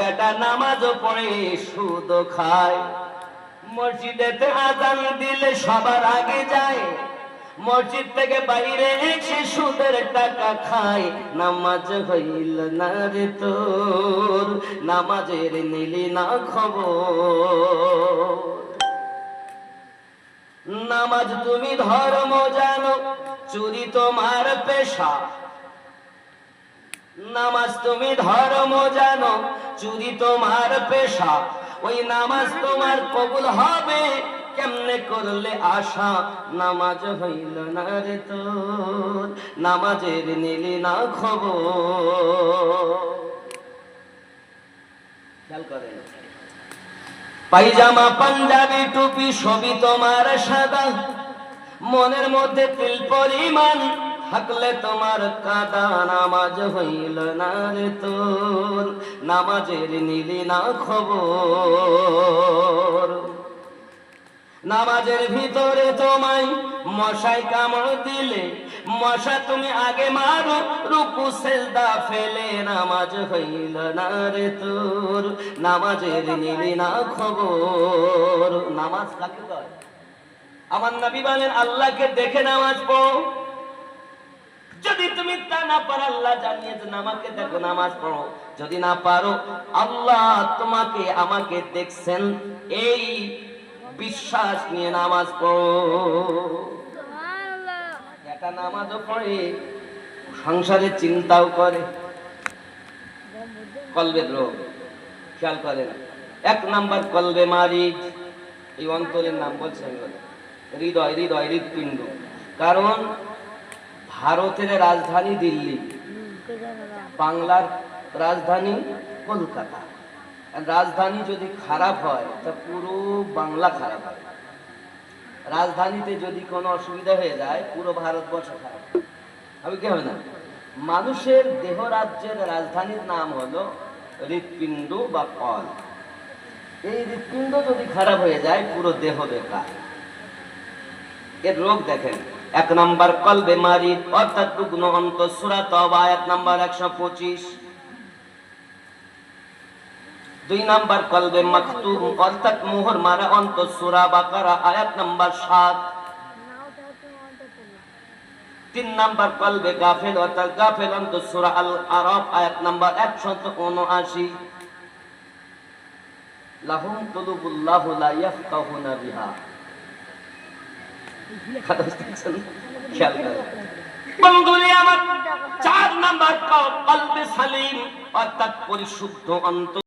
বেটা নামাজও পড়ে সুদও খায়। মসজিদেতে আজান দিলে সবার আগে যায়, মসজিদ থেকে বাইরে এসে সুদের টাকা খায়। নামাজ হইল না রে তোর, নামাজের নিলি না খবর। নামাজ তুমি ধর্ম জানো, চুরি তোমার পেশা। নামাজ তুমি ধর্ম জানো, চুরি তোমার পেশা। ওই নামাজ তোমার কবুল হবে কেমনে করলে আশা। নামাজ হইল না রে তোর, নামাজের নিলি না খবর। খেয়াল করেন, পায়জামা পাঞ্জাবি টুপি সবই তোমার সাদা, মনের মধ্যে তিল পরিমাণ থাকলে তোমার কাদা। নামাজ হইল না রে তোর, নামাজের নিলি না খবর। নামাজের ভিতরে তোমায় মশাই কামড় দিলে, মশা তুমি আগে মারো রুকু সেজদা ফেলে। নামাজ হইল না রে তোর, নামাজের নিলি না খবর। নামাজ কাকে কয়? আমার নবী বলেন আল্লাহকে দেখে নামাজ পড়ো। যদি তুমি তা না পারো, আল্লাহ জানিয়েছেন আমাকে দেখো নামাজ পড়ো। যদি না পারো, আল্লাহ তোমাকে আমাকে দেখছেন, এই বিশ্বাস নিয়ে নামাজ পড়ো। একটা নামাজও পড়ে, সংসারের চিন্তাও করে, কলবের রোগ। খেয়াল করেন, 1 নাম্বার কলবে মারিজ। এই অন্তরের নাম বলছেন হৃদয়, হৃদয় হৃৎপিণ্ড। কারণ ভারতের রাজধানী দিল্লি, বাংলার রাজধানী কলকাতা। রাজধানী যদি খারাপ হয় তা পুরো বাংলা খারাপ হয়। রাজধানীতে যদি কোনো অসুবিধা হয়ে যায় পুরো ভারতবর্ষ খারাপ হবে কি হবে না? মানুষের দেহ রাজ্যের রাজধানীর নাম হলো হৃৎপিণ্ড বা কল। এই হৃৎপিণ্ড যদি খারাপ হয়ে যায় পুরো দেহ বেকার। এর রোগ দেখেন, 1 নাম্বার কলবে মারিদ অর্থাৎ রুগ্ন অন্তর। সূরা তওবা আয়াত নাম্বার 125। 2 নাম্বার কলবে মাকতুম অর্থাৎ মোহর মারা অন্তর। সূরা বাকারা আয়াত নাম্বার 7। 3 নাম্বার কলবে গাফেল অর্থাৎ গাফেল অন্তর। সূরা আল আরাফ আয়াত নাম্বার 179। লাহুম কুলুবুল্লাহু লা ইয়াফকাহুনা বিহা। খেয়াল করেন বন্ধুরে আমার, 4 নাম্বার কলবে সালিম অর্থাৎ পরিশুদ্ধ অন্তর।